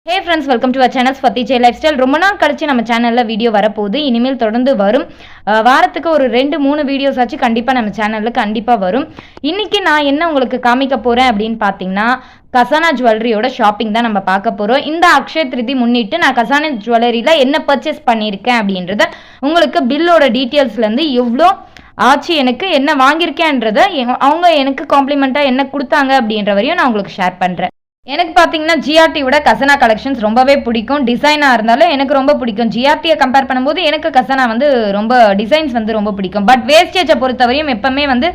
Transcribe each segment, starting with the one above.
Hey friends, welcome to our channel Swati J Lifestyle. ரொம்ப நாள் கழிச்சு நம்ம சேனல்ல வீடியோ வரப்போகுது. இனிமேல் தொடர்ந்து வரும். வாரத்துக்கு ஒரு 2-3 வீடியோஸ் ஆச்சு கண்டிப்பா நம்ம சேனல்ல கண்டிப்பா வரும். இன்னைக்கு நான் என்ன உங்களுக்கு காமிக்க போறேன் அப்படின்னு பாத்தீங்கன்னா கசானா ஜுவல்லரியோட ஷாப்பிங் தான் நம்ம பார்க்க போறோம். இந்த அக்ஷய திருதி முன்னிட்டு நான் கசானா ஜுவல்லரியில என்ன பர்ச்சேஸ் பண்ணியிருக்கேன் அப்படின்றத உங்களுக்கு பில்லோட டீட்டெயில்ஸ்ல இருந்து எவ்வளோ ஆச்சு, எனக்கு என்ன வாங்கியிருக்கேன்றத அவங்க எனக்கு காம்ப்ளிமெண்டா என்ன கொடுத்தாங்க அப்படின்ற வரையும் நான் உங்களுக்கு ஷேர் பண்றேன். எனக்கு பார்த்தீங்கன்னா ஜிஆர்டியோட கசனா கலெக்ஷன்ஸ் ரொம்பவே பிடிக்கும். டிசைனாக இருந்தாலும் எனக்கு ரொம்ப பிடிக்கும். ஜிஆர்டியை கம்பேர் பண்ணும்போது எனக்கு கசனா வந்து ரொம்ப டிசைன்ஸ் வந்து ரொம்ப பிடிக்கும். பட் வேஸ்டேஜை பொறுத்தவரையும் எப்பவுமே வந்து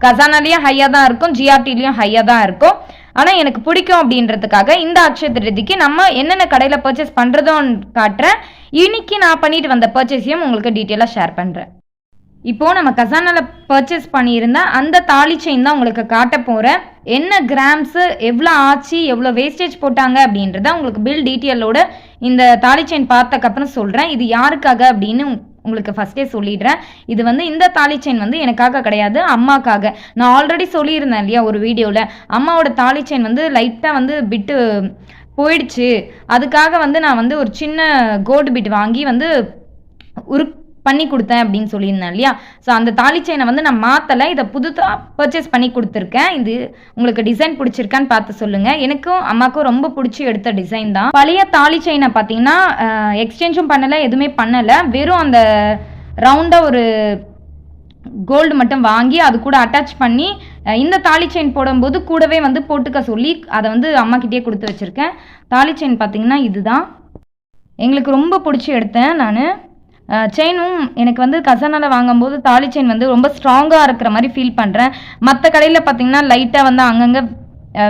கசானாலையும் ஹையாக தான் இருக்கும், ஜிஆர்டிலையும் ஹையாக தான் இருக்கும். ஆனால் எனக்கு பிடிக்கும் அப்படின்றதுக்காக இந்த அக்ஷய திருதிக்கு நம்ம என்னென்ன கடையில் பர்ச்சேஸ் பண்ணுறதும் காட்டுறேன். இன்னைக்கு நான் பண்ணிட்டு வந்த பர்ச்சேஸையும் உங்களுக்கு டீட்டெயிலாக ஷேர் பண்ணுறேன். இப்போ நம்ம கசானால பர்ச்சேஸ் பண்ணியிருந்தா அந்த தாலி செயின் தான் உங்களுக்கு காட்ட போகிறேன். என்ன கிராம்ஸு, எவ்வளோ ஆச்சு, எவ்வளோ வேஸ்டேஜ் போட்டாங்க அப்படின்றத உங்களுக்கு பில் டீட்டெயிலோட இந்த தாலி செயின் பார்த்ததுக்கப்புறம் சொல்கிறேன். இது யாருக்காக அப்படின்னு உங்களுக்கு ஃபஸ்ட்டே சொல்லிடுறேன். இது வந்து இந்த தாலி செயின் வந்து எனக்காக கிடையாது, அம்மாக்காக. நான் ஆல்ரெடி சொல்லியிருந்தேன் இல்லையா ஒரு வீடியோவில், அம்மாவோட தாலி செயின் வந்து லைட்டாக வந்து பிட்டு போயிடுச்சு. அதுக்காக வந்து நான் வந்து ஒரு சின்ன கோல்டு பிட் வாங்கி வந்து பண்ணி கொடுத்தேன் அப்படின்னு சொல்லியிருந்தேன் இல்லையா. ஸோ அந்த தாலி செயினை வந்து நான் மாற்றலை, இதை புதுசாக பர்ச்சேஸ் பண்ணி கொடுத்துருக்கேன். இது உங்களுக்கு டிசைன் பிடிச்சிருக்கான்னு பார்த்து சொல்லுங்கள். எனக்கும் அம்மாவுக்கும் ரொம்ப பிடிச்சி எடுத்த டிசைன் தான். பழைய தாலி செயினை பார்த்தீங்கன்னா எக்ஸ்சேஞ்சும் பண்ணலை, எதுவுமே பண்ணலை. வெறும் அந்த ரவுண்டாக ஒரு கோல்டு மட்டும் வாங்கி அது கூட அட்டாச் பண்ணி இந்த தாலி செயின் போடும்போது கூடவே வந்து போட்டுக்க சொல்லி அதை வந்து அம்மாக்கிட்டே கொடுத்து வச்சுருக்கேன். தாலி செயின் பார்த்தீங்கன்னா இதுதான் எங்களுக்கு ரொம்ப பிடிச்சி எடுத்தேன் நான். செயினும் எனக்கு வந்து கசானால வாங்கும்போது தாலி செயின் வந்து ரொம்ப ஸ்ட்ராங்காக இருக்கிற மாதிரி ஃபீல் பண்ணுறேன். மற்ற கடையில் பார்த்தீங்கன்னா லைட்டாக வந்து அங்கங்கே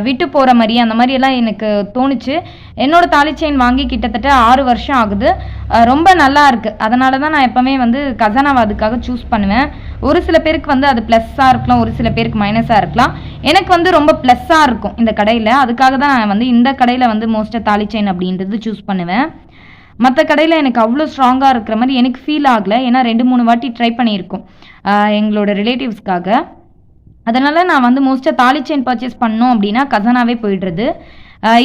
விட்டு போகிற மாதிரி அந்த மாதிரியெல்லாம் எனக்கு தோணுச்சு. என்னோடய தாலி செயின் வாங்கி கிட்டத்தட்ட 6 வருஷம் ஆகுது. ரொம்ப நல்லா இருக்குது. அதனால தான் நான் எப்போவுமே வந்து கசானாவை அதுக்காக சூஸ் பண்ணுவேன். ஒரு சில பேருக்கு வந்து அது ப்ளஸ்ஸாக இருக்கலாம், ஒரு சில பேருக்கு மைனஸாக இருக்கலாம். எனக்கு வந்து ரொம்ப ப்ளஸ்ஸாக இருக்கும் இந்த கடையில். அதுக்காக தான் நான் வந்து இந்த கடையில் வந்து மோஸ்ட்டாக தாலி செயின் அப்படின்றது சூஸ் பண்ணுவேன். மற்ற கடையில் எனக்கு அவ்வளோ ஸ்ட்ராங்காக இருக்கிற மாதிரி எனக்கு ஃபீல் ஆகலை. ஏன்னா 2-3 வாட்டி ட்ரை பண்ணியிருக்கோம் எங்களோட ரிலேட்டிவ்ஸ்க்காக. அதனால் நான் வந்து மோஸ்ட்டாக தாலி செயின் பர்ச்சேஸ் பண்ணோம் அப்படின்னா கசானாவே போயிடுறது.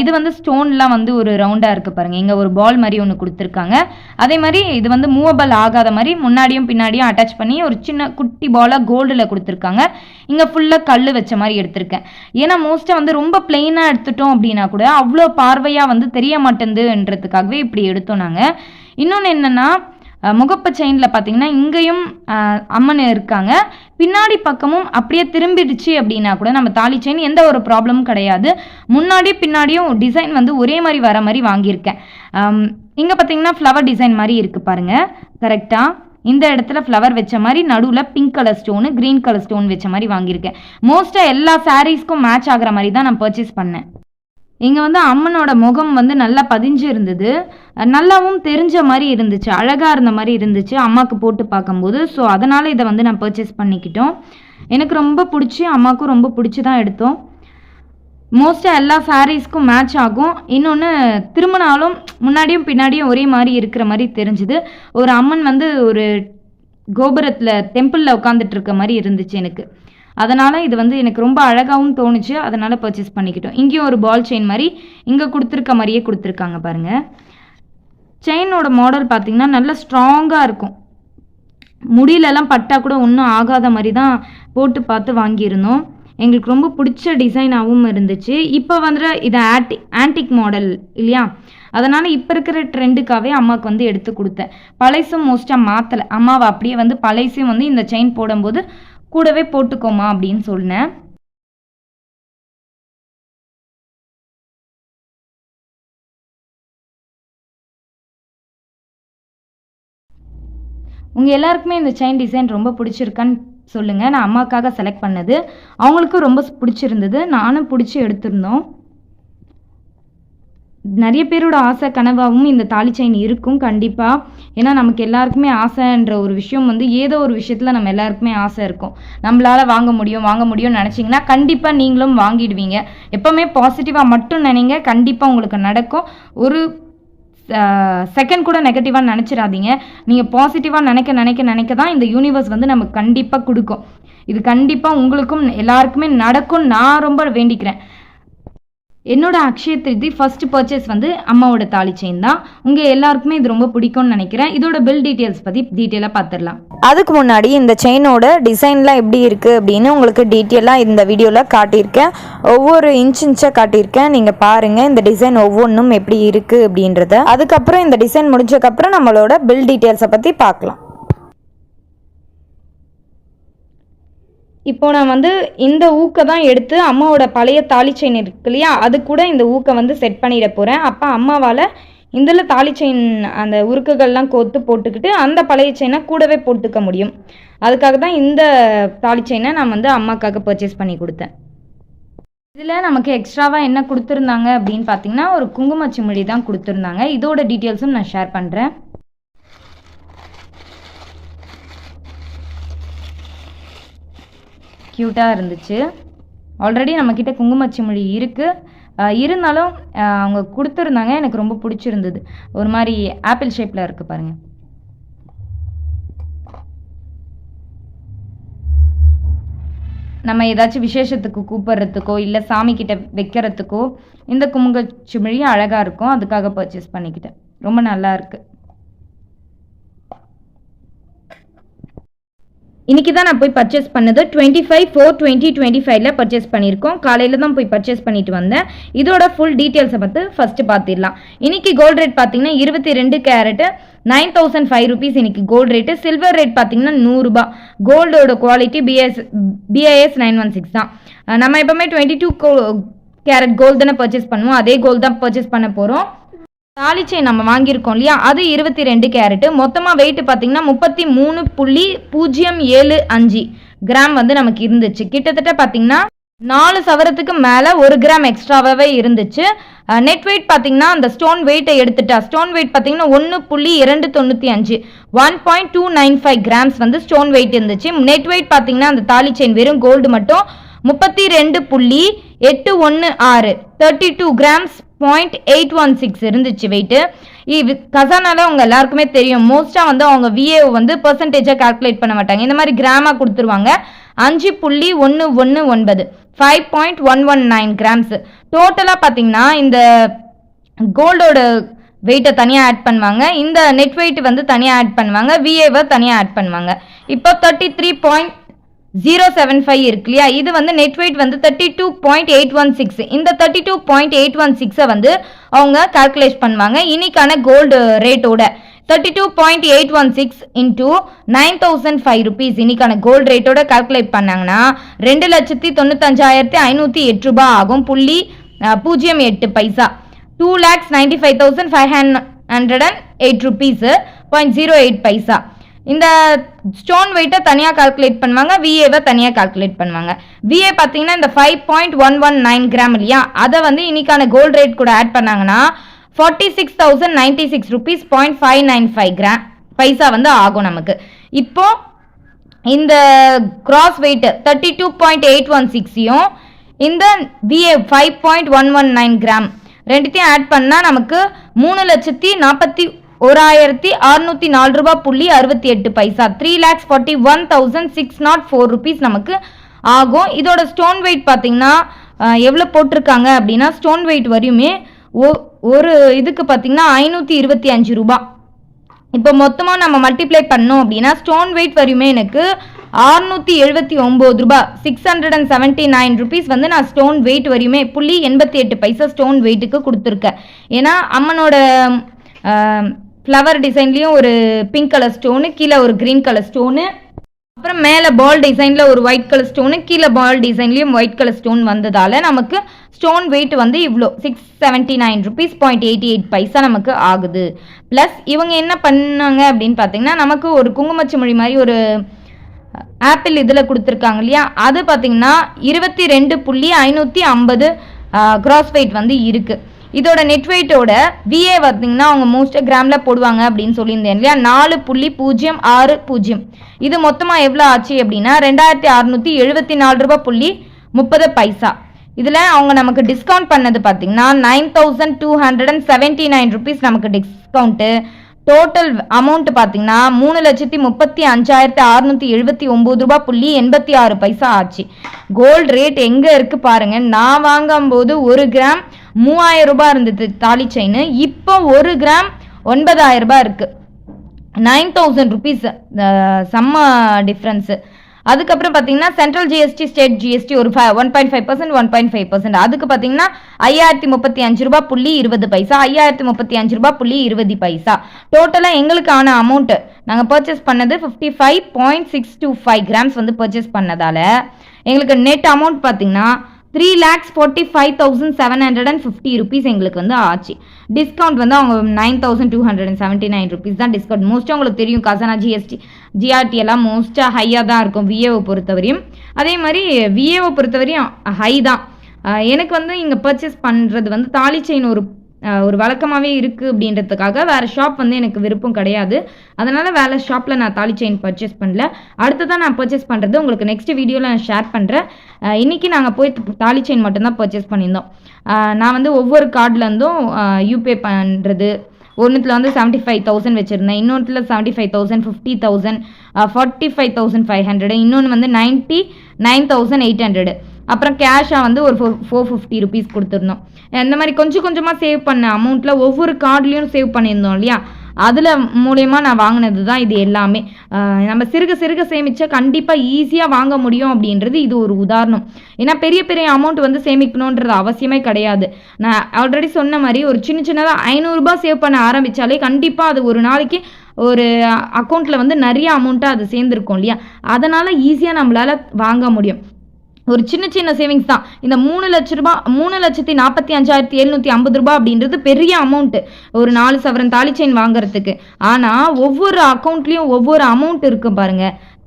இது வந்து ஸ்டோன்லாம் வந்து ஒரு ரவுண்டாக இருக்குது பாருங்கள். இங்கே ஒரு பால் மாதிரி ஒன்று கொடுத்துருக்காங்க. அதே மாதிரி இது வந்து மூவபிள் ஆகாத மாதிரி முன்னாடியும் பின்னாடியும் அட்டாச் பண்ணி ஒரு சின்ன குட்டி பாலாக கோல்டில் கொடுத்துருக்காங்க. இங்கே ஃபுல்லாக கல் வச்ச மாதிரி எடுத்திருக்கேன். ஏன்னா மோஸ்ட்டாக வந்து ரொம்ப பிளெயினாக எடுத்துட்டோம் அப்படின்னா கூட அவ்வளோ பார்வையாக வந்து தெரிய மாட்டேங்குதுன்றதுக்காகவே இப்படி எடுத்தோம் நாங்கள். இன்னொன்று என்னென்னா முகப்பு செயினில் பார்த்தீங்கன்னா இங்கேயும் அம்மன் இருக்காங்க, பின்னாடி பக்கமும் அப்படியே திரும்பிடுச்சு அப்படின்னா கூட நம்ம தாலி செயின் எந்த ஒரு ப்ராப்ளமும் கிடையாது. முன்னாடி பின்னாடியும் டிசைன் வந்து ஒரே மாதிரி வர மாதிரி வாங்கியிருக்கேன். இங்கே பார்த்தீங்கன்னா ஃப்ளவர் டிசைன் மாதிரி இருக்குது பாருங்கள். கரெக்டாக இந்த இடத்துல ஃப்ளவர் வச்ச மாதிரி நடுவில் pink colour stone, green colour stone வச்ச மாதிரி வாங்கியிருக்கேன். மோஸ்ட்டாக எல்லா சாரீஸ்க்கும் மேட்ச் ஆகிற மாதிரி தான் நான் பர்ச்சேஸ் பண்ணேன். இங்கே வந்து அம்மனோட முகம் வந்து நல்லா பதிஞ்சு இருந்தது, நல்லாவும் தெரிஞ்ச மாதிரி இருந்துச்சு, அழகாக இருந்த மாதிரி இருந்துச்சு அம்மாவுக்கு போட்டு பார்க்கும்போது. ஸோ அதனால் இதை வந்து நான் பர்ச்சேஸ் பண்ணிக்கிட்டோம். எனக்கு ரொம்ப பிடிச்சி, அம்மாவுக்கும் ரொம்ப பிடிச்சி தான் எடுத்தோம். மோஸ்ட்டாக எல்லா சாரீஸ்க்கும் மேட்ச் ஆகும். இன்னொன்று திரும்பினாலும் முன்னாடியும் பின்னாடியும் ஒரே மாதிரி இருக்கிற மாதிரி தெரிஞ்சுது. ஒரு அம்மன் வந்து ஒரு கோபுரத்தில் டெம்பிளில் உட்காந்துட்டு இருக்க மாதிரி இருந்துச்சு எனக்கு. அதனால் இது வந்து எனக்கு ரொம்ப அழகாகவும் தோணுச்சு. அதனால் பர்ச்சேஸ் பண்ணிக்கிட்டோம். இங்கேயும் ஒரு பால் செயின் மாதிரி இங்கே கொடுத்துருக்க மாதிரியே கொடுத்துருக்காங்க பாருங்கள். செயினோட மாடல் பார்த்திங்கன்னா நல்லா ஸ்ட்ராங்காக இருக்கும். முடியிலெல்லாம் பட்டால் கூட ஒன்றும் ஆகாத மாதிரி தான் போட்டு பார்த்து வாங்கியிருந்தோம். எங்களுக்கு ரொம்ப பிடிச்ச டிசைனாகவும் இருந்துச்சு. இப்போ வந்து இது ஆன்டிக் மாடல் இல்லையா, அதனால் இப்போ இருக்கிற ட்ரெண்டுக்காகவே அம்மாவுக்கு வந்து எடுத்து கொடுத்தேன். பழைசும் மோஸ்ட்டாக மாற்றலை. அம்மாவை அப்படியே வந்து பழைசும் வந்து இந்த செயின் போடும்போது கூடவே போட்டுக்கோமா அப்படின்னு சொன்னேன். உங்கள் எல்லாருக்குமே இந்த செயின் டிசைன் ரொம்ப பிடிச்சிருக்கான்னு சொல்லுங்கள். நான் அம்மாவுக்காக செலக்ட் பண்ணது, அவங்களுக்கும் ரொம்ப பிடிச்சிருந்தது, நானும் பிடிச்சி எடுத்திருந்தோம். நிறைய பேரோட ஆசை கனவாகவும் இந்த தாலி செயின் இருக்கும் கண்டிப்பாக. ஏன்னா நமக்கு எல்லாருக்குமே ஆசைன்ற ஒரு விஷயம் வந்து ஏதோ ஒரு விஷயத்தில் நம்ம எல்லாருக்குமே ஆசை இருக்கும். நம்மளால் வாங்க முடியும்னு நினச்சிங்கன்னா கண்டிப்பாக நீங்களும் வாங்கிடுவீங்க. எப்போவுமே பாசிட்டிவாக மட்டும் நினைங்க, கண்டிப்பாக உங்களுக்கு நடக்கும். ஒரு செகண்ட் கூட நெகட்டிவாக நினச்சிடாதீங்க. நீங்கள் பாசிட்டிவாக நினைக்க தான் இந்த யூனிவர்ஸ் வந்து நமக்கு கண்டிப்பாக கொடுக்கும். இது கண்டிப்பாக உங்களுக்கும் எல்லாருக்குமே நடக்கும் நான் ரொம்ப வேண்டிக்கிறேன். என்னோட அக்ஷய திருதி ஃபர்ஸ்ட் பர்ச்சேஸ் வந்து அம்மாவோட தாலி செயின் தான். உங்கள் எல்லாருக்குமே இது ரொம்ப பிடிக்கும்னு நினைக்கிறேன். இதோட பில் டீட்டெயில்ஸ் பற்றி டீட்டெயிலாக பார்த்துடலாம். அதுக்கு முன்னாடி இந்த செயினோட டிசைன்லாம் எப்படி இருக்குது அப்படின்னு உங்களுக்கு டீட்டெயிலாக இந்த வீடியோவில் காட்டியிருக்கேன். ஒவ்வொரு இன்ச்சாக காட்டியிருக்கேன், நீங்கள் பாருங்கள் இந்த டிசைன் ஒவ்வொன்றும் எப்படி இருக்குது அப்படின்றத. அதுக்கப்புறம் இந்த டிசைன் முடிஞ்சதுக்கப்புறம் நம்மளோட பில் டீட்டெயில்ஸை பற்றி பார்க்கலாம். இப்போ நான் வந்து இந்த ஊக்கை தான் எடுத்து அம்மாவோட பழைய தாலி செயின் இருக்கு இல்லையா, அது கூட இந்த ஊக்கை வந்து செட் பண்ணிட போகிறேன். அப்போ அம்மாவால் இதில் தாலி செயின் அந்த உருக்குகள்லாம் கோர்த்து போட்டுக்கிட்டு அந்த பழைய செயினை கூடவே போட்டுக்க முடியும். அதுக்காக தான் இந்த தாலி செயினை நான் வந்து அம்மாக்காக பர்ச்சேஸ் பண்ணி கொடுத்தேன். இதில் நமக்கு எக்ஸ்ட்ராவாக என்ன கொடுத்துருந்தாங்க அப்படின்னு பார்த்தீங்கன்னா ஒரு குங்குமச்சிமிழி தான் கொடுத்துருந்தாங்க. இதோட டீட்டெயில்ஸும் நான் ஷேர் பண்ணுறேன். க்யூட்டாக இருந்துச்சு. ஆல்ரெடி நம்மக்கிட்ட குங்குமச்சிமிழி இருக்குது, இருந்தாலும் அவங்க கொடுத்துருந்தாங்க, எனக்கு ரொம்ப பிடிச்சிருந்தது. ஒரு மாதிரி ஆப்பிள் ஷேப்பில் இருக்குது பாருங்கள். நம்ம ஏதாச்சும் விசேஷத்துக்கு கூப்பிட்றதுக்கோ இல்லை சாமிக்கிட்ட வைக்கிறதுக்கோ இந்த குங்குமச்சிமிழி அழகாக இருக்கும், அதுக்காக பர்ச்சேஸ் பண்ணிக்கிட்டேன். ரொம்ப நல்லா இருக்குது. இன்றைக்கி தான் நான் போய் பர்ச்சேஸ் பண்ணது 25/4/2025 பர்ச்சேஸ் பண்ணியிருக்கோம். காலையில் தான் போய் பர்ச்சேஸ் பண்ணிட்டு வந்தேன். இதோட ஃபுல் டீட்டெயில்ஸை பார்த்து ஃபஸ்ட்டு பார்த்துடலாம். இன்றைக்கி கோல்டு ரேட் பார்த்தீங்கன்னா 22 கேரட்டு 9005 ருபீஸ் இன்றைக்கி கோல்டு ரேட்டு. சில்வர் ரேட் பார்த்தீங்கன்னா 100 ரூபா. கோல்டோட குவாலிட்டி BIS 916 தான். நம்ம எப்போவுமே 22 கேரட் கோல்டு தானே பர்ச்சேஸ் பண்ணுவோம், அதே கோல்டு தான் பர்ச்சேஸ் பண்ண போகிறோம். தாலி செயின் நம்ம வாங்கியிருக்கோம் இல்லையா, அது 22 கேரட்டு. மொத்தமாக வெயிட் பார்த்தீங்கன்னா 33.075 கிராம் வந்து நமக்கு இருந்துச்சு. கிட்டத்தட்ட பார்த்தீங்கன்னா 4 சவரத்துக்கு மேலே 1 கிராம் எக்ஸ்ட்ராவாகவே இருந்துச்சு. நெட் வெயிட் பார்த்தீங்கன்னா அந்த ஸ்டோன் வெயிட்டை எடுத்துட்டா ஸ்டோன் வெயிட் பார்த்தீங்கன்னா 1.295 1.295 கிராம்ஸ் வந்து ஸ்டோன் வெயிட் இருந்துச்சு. நெட் வெயிட் பார்த்தீங்கன்னா அந்த தாலி செயின் வெறும் கோல்டு மட்டும் 32.816 32 கிராம்ஸ் 0.816 இருந்துச்சு வெயிட்டு. கசானால அவங்க எல்லாருக்குமே தெரியும், மோஸ்ட்டாக வந்து அவங்க VA வந்து பர்சன்டேஜாக கால்குலேட் பண்ண மாட்டாங்க, இந்த மாதிரி கிராமாக கொடுத்துருவாங்க. 5.119 5.119 கிராம்ஸ். டோட்டலாக பார்த்தீங்கன்னா இந்த கோல்டோட வெயிட்டை தனியாக ஆட் பண்ணுவாங்க, இந்த நெட் வெயிட் வந்து தனியாக ஆட் பண்ணுவாங்க, VAவை தனியாக ஆட் பண்ணுவாங்க. இப்போ 33.075 இருக்கு இல்லையா, இது வந்து நெட் வெயிட் வந்து 32.816. இந்த 32.816 வந்து அவங்க கால்குலேட் பண்ணுவாங்க இன்னைக்கான கோல்டு ரேட்டோட. 32.816 இன்டூ 9005 ருபீஸ் இன்னைக்கான கோல்டு ரேட்டோட கால்குலேட் பண்ணாங்கன்னா 2,95,508 ரூபாய் ஆகும். 0.08 பைசா. 2,95,508 ருபீஸ் 0.08 பைசா. இந்த ஸ்டோன் வெயிட்டை தனியாக கால்குலேட் பண்ணுவாங்க, VAவை தனியாக கால்குலேட் பண்ணுவாங்க. VA பார்த்தீங்கன்னா இந்த 5.119 கிராம் இல்லையா, அதை வந்து இன்னைக்கான கோல்டு ரேட் கூட ஆட் பண்ணாங்கன்னா 46,096 ருபீஸ் 0.595 கிராம் பைசா வந்து ஆகும் நமக்கு. இப்போ இந்த கிராஸ் வெயிட் 32.816யும் இந்த VA 5.119 கிராம் ரெண்டுத்தையும் ஆட் பண்ணால் நமக்கு 3,41,604 ரூபாய் 68 பைசா 3,41,604 ருபீஸ் நமக்கு ஆகும். இதோட ஸ்டோன் வெயிட் பார்த்தீங்கன்னா எவ்வளோ போட்டிருக்காங்க அப்படின்னா, ஸ்டோன் வெயிட் வரையுமே ஒரு இதுக்கு பார்த்தீங்கன்னா 525 ரூபாய். இப்போ மொத்தமாக நம்ம மல்டிப்ளை பண்ணோம் அப்படின்னா ஸ்டோன் வெயிட் வரையுமே எனக்கு 679 ரூபாய் 679 ருபீஸ் வந்து நான் ஸ்டோன் வெயிட் வரையுமே 0.88 பைசா ஸ்டோன் வெயிட்டுக்கு கொடுத்துருக்கேன். ஏன்னா அம்மனோட ஃப்ளவர் டிசைன்லேயும் ஒரு பிங்க் கலர் ஸ்டோனு, கீழே ஒரு க்ரீன் கலர் ஸ்டோனு, அப்புறம் மேலே பால் டிசைனில் ஒரு ஒயிட் கலர் ஸ்டோனு, கீழே பால் டிசைன்லேயும் ஒயிட் கலர் ஸ்டோன் வந்ததால் நமக்கு ஸ்டோன் வெயிட் வந்து இவ்வளோ 679 ருபீஸ் 0.88 பைசா நமக்கு ஆகுது. ப்ளஸ் இவங்க என்ன பண்ணாங்க அப்படின்னு பார்த்தீங்கன்னா, நமக்கு ஒரு குங்குமச்சிமிழி மாதிரி ஒரு ஆப்பிள் இதில் கொடுத்துருக்காங்க இல்லையா, அது பார்த்தீங்கன்னா 22.550 கிராஸ் வெயிட் வந்து இருக்குது. இதோட நெட் வெயிட்டோட VA பார்த்தீங்கன்னா அவங்க மோஸ்ட்டாக கிராமில் போடுவாங்க அப்படின்னு சொல்லியிருந்தேன் இல்லையா, 4.060. இது மொத்தமாக எவ்வளோ ஆச்சு அப்படின்னா 2,674 ரூபாய் 30 பைசா. இதில் அவங்க நமக்கு டிஸ்கவுண்ட் பண்ணது பார்த்தீங்கன்னா 9,279 ருபீஸ் நமக்கு டிஸ்கவுண்ட்டு. டோட்டல் அமௌண்ட் பார்த்தீங்கன்னா 3,35,679 ரூபாய்.86 ஆச்சு. கோல்டு ரேட் எங்க இருக்கு பாருங்க. நான் வாங்கும்போது 1 கிராம் 3000 ரூபாய் இருந்தது தாலி செயின். இப்போ 1 கிராம் 9000 ரூபாய் இருக்கு. 9000 ருபீஸ் செம்ம டிஃப்ரென்ஸு. அதுக்கப்புறம் பார்த்தீங்கன்னா சென்ட்ரல் ஜிஎஸ்டி ஸ்டேட் ஜிஎஸ்டி ஒரு 1.5%, 1.5%. அதுக்கு பார்த்தீங்கன்னா 5035 ரூபாய்.20 5035 ரூபாய்.20. டோட்டலாக எங்களுக்கான அமௌண்ட் நாங்கள் பர்ச்சேஸ் பண்ணது 55.625 கிராம்ஸ் வந்து பர்ச்சேஸ் பண்ணதால எங்களுக்கு நெட் அமௌண்ட் பார்த்தீங்கன்னா 3,45,750 ருபீஸ் எங்களுக்கு வந்து ஆச்சு. டிஸ்கவுண்ட் வந்து அவங்க 9,279 ருபீஸ் தான் டிஸ்கவுண்ட். மோஸ்ட்டாக உங்களுக்கு தெரியும் கசானா ஜிஎஸ்டி ஜிஆர்டி எல்லாம் மோஸ்ட்டாக ஹையாக தான் இருக்கும் விஏஓ பொறுத்தவரையும். அதே மாதிரி விஏஓ பொறுத்தவரையும் ஹை தான். எனக்கு வந்து இங்கே பர்ச்சேஸ் பண்ணுறது வந்து தாலி செயின் ஒரு வழக்கமாகவே இருக்குது அப்படின்றதுக்காக வேறு ஷாப் வந்து எனக்கு விருப்பம் கிடையாது. அதனால் வேறு ஷாப்பில் நான் தாலி செயின் பர்ச்சேஸ் பண்ணல. அடுத்ததான் நான் பர்ச்சேஸ் பண்ணுறது உங்களுக்கு நெக்ஸ்ட் வீடியோவில் நான் ஷேர் பண்ணுறேன். இன்றைக்கி நாங்கள் போய் தாலி செயின் மட்டும்தான் பர்ச்சேஸ் பண்ணியிருந்தோம். நான் வந்து ஒவ்வொரு கார்ட்லேருந்தும் யூபே பண்ணுறது ஒன்றுத்தில் வந்து 75,000 வச்சுருந்தேன், இன்னொன்றுல 75,000, 50,000, 45,500, இன்னொன்று வந்து 99,800. அப்புறம் கேஷாக வந்து ஒரு 450 ருபீஸ் கொடுத்துருந்தோம். இந்த மாதிரி கொஞ்சம் கொஞ்சமாக சேவ் பண்ண அமௌண்ட்டில் ஒவ்வொரு கார்ட்லேயும் சேவ் பண்ணியிருந்தோம் இல்லையா, அதில் மூலயமா நான் வாங்கினது தான் இது எல்லாமே. நம்ம சிறுக சிறுக சேமித்தா கண்டிப்பாக ஈஸியாக வாங்க முடியும் அப்படின்றது இது ஒரு உதாரணம். ஏன்னா பெரிய பெரிய அமௌண்ட் வந்து சேமிக்கணுன்றது அவசியமே கிடையாது. நான் ஆல்ரெடி சொன்ன மாதிரி ஒரு சின்ன சின்னதாக 500 ரூபாய் சேவ் பண்ண ஆரம்பித்தாலே கண்டிப்பாக அது ஒரு நாளைக்கு ஒரு அக்கௌண்ட்டில் வந்து நிறைய அமௌண்ட்டாக அது சேர்ந்துருக்கும் இல்லையா, அதனால் ஈஸியாக நம்மளால் வாங்க முடியும். ஒரு சின்ன சின்ன சேவிங்ஸ் தான். இந்த 3 லட்ச ரூபாய் 3,45,750 ரூபாய் அப்படின்றது பெரிய அமௌண்ட்டு ஒரு 4 சவரன் தாலி செயின் வாங்குறதுக்கு. ஆனால் ஒவ்வொரு அக்கௌண்ட்லேயும் ஒவ்வொரு அமௌண்ட் இருக்கு பாருங்க.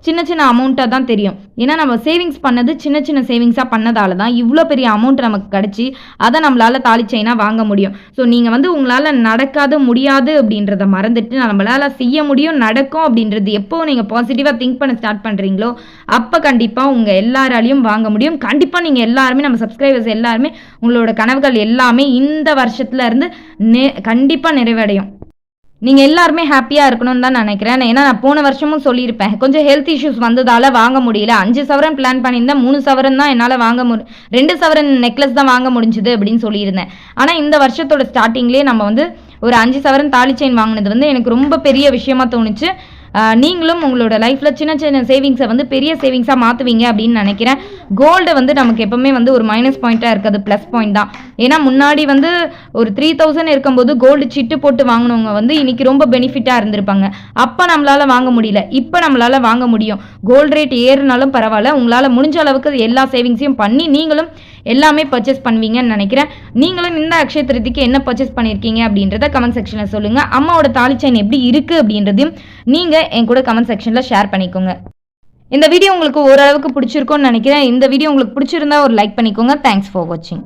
சின்ன சின்ன அமௌண்ட்டாக தான் தெரியும். ஏன்னா நம்ம சேவிங்ஸ் பண்ணது சின்ன சின்ன சேவிங்ஸாக பண்ணதால தான் இவ்வளோ பெரிய அமௌண்ட் நமக்கு கிடச்சி அதை நம்மளால் தாலி செயினாக வாங்க முடியும். ஸோ நீங்கள் வந்து உங்களால் நடக்காது முடியாது அப்படின்றத மறந்துட்டு நம்மளால் செய்ய முடியும் நடக்கும் அப்படின்றது எப்போ நீங்கள் பாசிட்டிவாக திங்க் பண்ண ஸ்டார்ட் பண்ணுறீங்களோ அப்போ கண்டிப்பாக உங்கள் எல்லாராலையும் வாங்க முடியும். கண்டிப்பாக நீங்கள் எல்லாருமே நம்ம சப்ஸ்கிரைபர்ஸ் எல்லாருமே உங்களோட கனவுகள் எல்லாமே இந்த வருஷத்துல இருந்து கண்டிப்பாக நிறைவடையும். நீங்கள் எல்லாருமே ஹாப்பியாக இருக்கணும்னு தான் நினைக்கிறேன். ஏன்னா நான் போன வருஷமும் சொல்லியிருப்பேன், கொஞ்சம் ஹெல்த் இஷ்யூஸ் வந்ததால் வாங்க முடியல. 5 சவரன் பிளான் பண்ணியிருந்தேன், 3 சவரன் தான் என்னால் வாங்க 2 சவரன் நெக்லஸ் தான் வாங்க முடிஞ்சுது அப்படின்னு சொல்லியிருந்தேன். ஆனால் இந்த வருஷத்தோட ஸ்டார்டிங்லேயே நம்ம வந்து ஒரு 5 சவரன் தாலி செயின் வாங்கினது வந்து எனக்கு ரொம்ப பெரிய விஷயமா தோணுச்சு. நீங்களும் உங்களோட லைஃப்பில் சின்ன சின்ன சேவிங்ஸை வந்து பெரிய சேவிங்ஸாக மாற்றுவீங்க அப்படின்னு நினைக்கிறேன். கோல்டு வந்து நமக்கு எப்போவுமே வந்து ஒரு மைனஸ் பாயிண்ட்டாக இருக்காது, ப்ளஸ் பாயிண்ட் தான். ஏன்னா முன்னாடி வந்து ஒரு 3,000 இருக்கும்போது கோல்டு சிட்டு போட்டு வாங்கினவங்க வந்து இன்னைக்கு ரொம்ப பெனிஃபிட்டாக இருந்திருப்பாங்க. அப்போ நம்மளால் வாங்க முடியல, இப்போ நம்மளால் வாங்க முடியும். கோல்டு ரேட் ஏறுனாலும் பரவாயில்ல, உங்களால் முடிஞ்ச அளவுக்கு எல்லா சேவிங்ஸையும் பண்ணி நீங்களும் எல்லாமே பர்ச்சேஸ் பண்ணுவீங்கன்னு நினைக்கிறேன். நீங்களும் இந்த அக்ஷய திருதிக்கு என்ன பர்ச்சேஸ் பண்ணியிருக்கீங்க அப்படின்றத கமெண்ட் செக்ஷனில் சொல்லுங்கள். அம்மாவோட தாலி செயின் எப்படி இருக்குது அப்படின்றதையும் நீங்கள் என் கூட கமெண்ட் செக்ஷனில் ஷேர் பண்ணிக்கோங்க. இந்த வீடியோ உங்களுக்கு ஓரளவுக்கு பிடிச்சிருக்கும்னு நினைக்கிறேன். இந்த வீடியோ உங்களுக்கு பிடிச்சிருந்தா ஒரு லைக் பண்ணிக்கோங்க. தேங்க்ஸ் ஃபார் வாட்சிங்.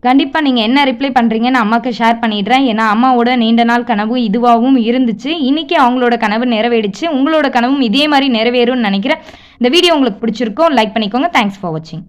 கண்டிப்பாக நீங்கள் என்ன ரிப்ளை பண்ணுறீங்கன்னு அம்மாவுக்கு ஷேர் பண்ணிடுறேன். ஏன்னா அம்மாவோட நீண்ட நாள் கனவு இதுவாகவும் இருந்துச்சு. இன்றைக்கி அவங்களோட கனவு நிறைவேறிச்சு. உங்களோட கனவும் இதே மாதிரி நிறைவேறும்னு நினைக்கிறேன். இந்த வீடியோ உங்களுக்கு பிடிச்சிருக்கும், லைக் பண்ணிக்கோங்க. தேங்க்ஸ் ஃபார் வாட்சிங்.